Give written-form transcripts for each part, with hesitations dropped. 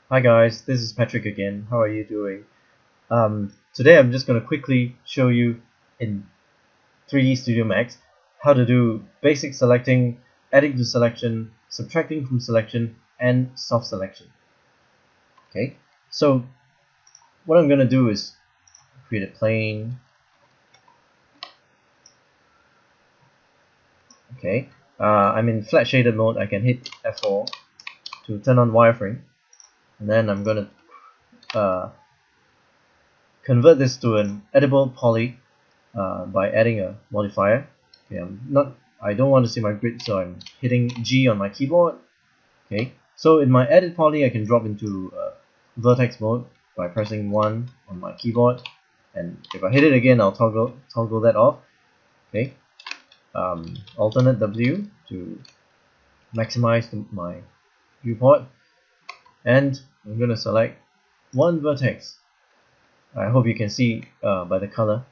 Hi guys, this is Patrick again. How are you doing? Today I'm just going to quickly show you in 3D Studio Max how to do basic selecting, adding to selection, subtracting from selection, and soft selection. Okay, so what I'm going to do is create a plane. Okay, I'm in flat shaded mode. I can hit F4 to turn on wireframe, and then I'm going to convert this to an edible poly by adding a modifier. Okay, I don't want to see my grid, so I'm hitting G on my keyboard. Okay, so in my edit poly, I can drop into vertex mode by pressing 1 on my keyboard, and if I hit it again, I'll toggle that off. Okay, alternate W to maximize my viewport, and I'm gonna select one vertex. I hope you can see by the color.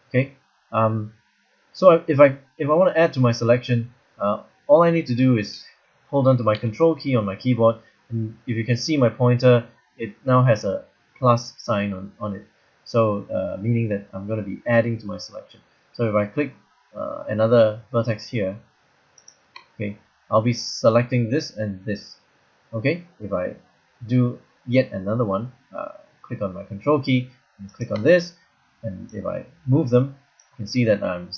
Okay, so if I want to add to my selection, all I need to do is hold on to my control key on my keyboard, and if you can see my pointer, it now has a plus sign on it, so meaning that I'm going to be adding to my selection. So if I click another vertex here, okay, I'll be selecting this and this. Okay, if I do yet another one, click on my control key and click on this, and if I move them, you can see that I'm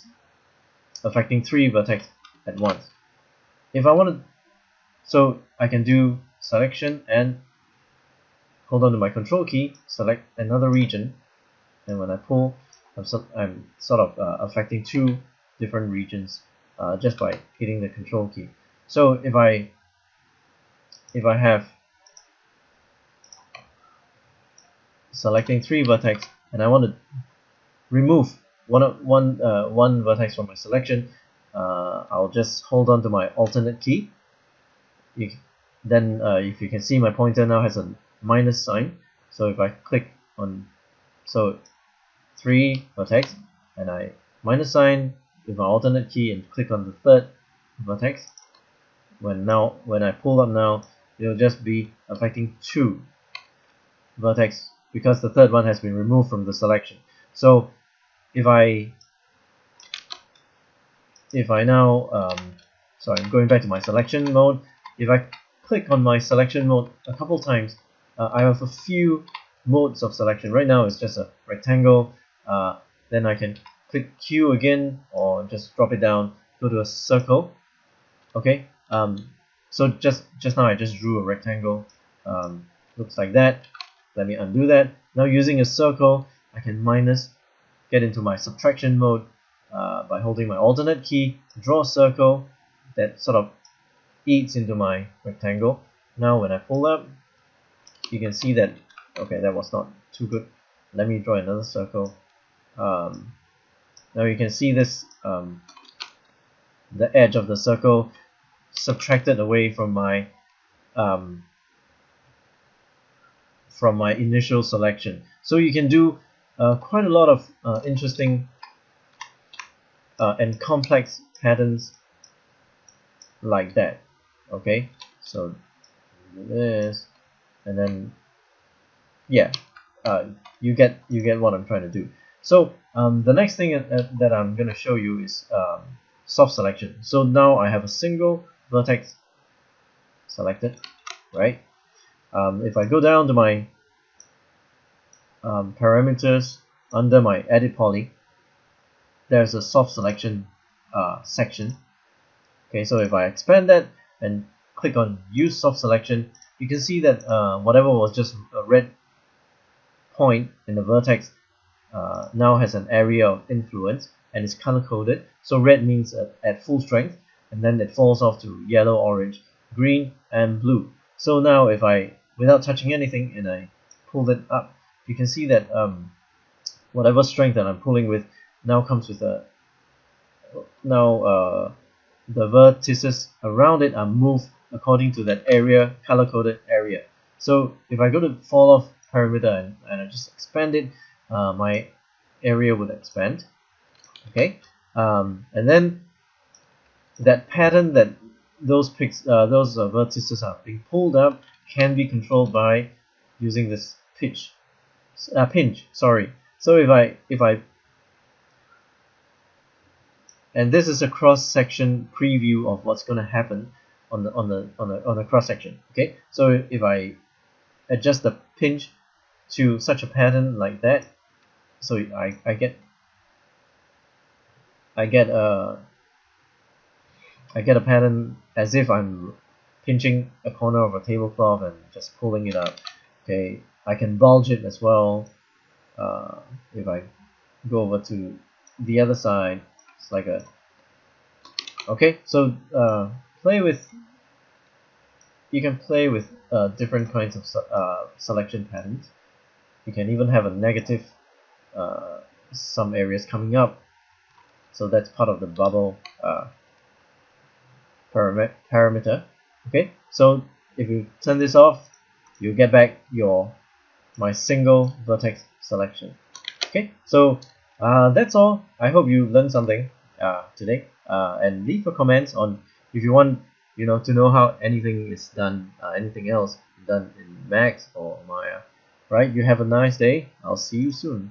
affecting 3 vertex at once. If I want to, so I can do selection and hold on to my control key, select another region, and when I pull, I'm sort of affecting 2 different regions just by hitting the control key. So if I have selecting 3 vertex and I want to remove one vertex from my selection, I'll just hold on to my alternate key. Then if you can see, my pointer now has a minus sign. So if I click on 3 vertex and I minus sign with my alternate key and click on the 3rd vertex, when I pull up now, it'll just be affecting 2 vertex because the 3rd one has been removed from the selection. So if I now so I'm going back to my selection mode. If I click on my selection mode a couple times, I have a few modes of selection. Right now it's just a rectangle, then I can click Q again or just drop it down, go to a circle. Okay, so just now I just drew a rectangle, looks like that. Let me undo that. Now using a circle, I can get into my subtraction mode by holding my alternate key, draw a circle that sort of eats into my rectangle. Now when I pull up, you can see that, okay, that was not too good. Let me draw another circle. Now you can see this, the edge of the circle subtracted away from my initial selection. So you can do quite a lot of interesting and complex patterns like that. Okay, so this, and then yeah, you get what I'm trying to do. So the next thing that I'm going to show you is soft selection. So now I have a single vertex selected, right? If I go down to my parameters under my edit poly, there's a soft selection section. Okay, so if I expand that and click on use soft selection, you can see that whatever was just a red point in the vertex now has an area of influence and is color coded. So red means at full strength, and then it falls off to yellow, orange, green, and blue. So now if I, without touching anything, and I pull it up, you can see that whatever strength that I'm pulling with now comes with a the vertices around it are moved according to that area, color-coded area. So if I go to fall off parameter and I just expand it, my area would expand. Okay, and then that pattern that those vertices are being pulled up can be controlled by using this pinch, sorry. So if I and this is a cross-section preview of what's going to happen on the cross-section. Okay, so if I adjust the pinch to such a pattern like that, so I get a pattern as if I'm pinching a corner of a tablecloth and just pulling it up. Okay, I can bulge it as well. If I go over to the other side, it's like a okay. So play with you can play with different kinds of selection patterns. You can even have a negative some areas coming up, so that's part of the bubble parameter. Okay, so if you turn this off, you get back my single vertex selection. Okay, so that's all. I hope you learned something today, and leave a comment on if you want to know how anything is done, anything else done in Max or Maya. Right, you have a nice day. I'll see you soon.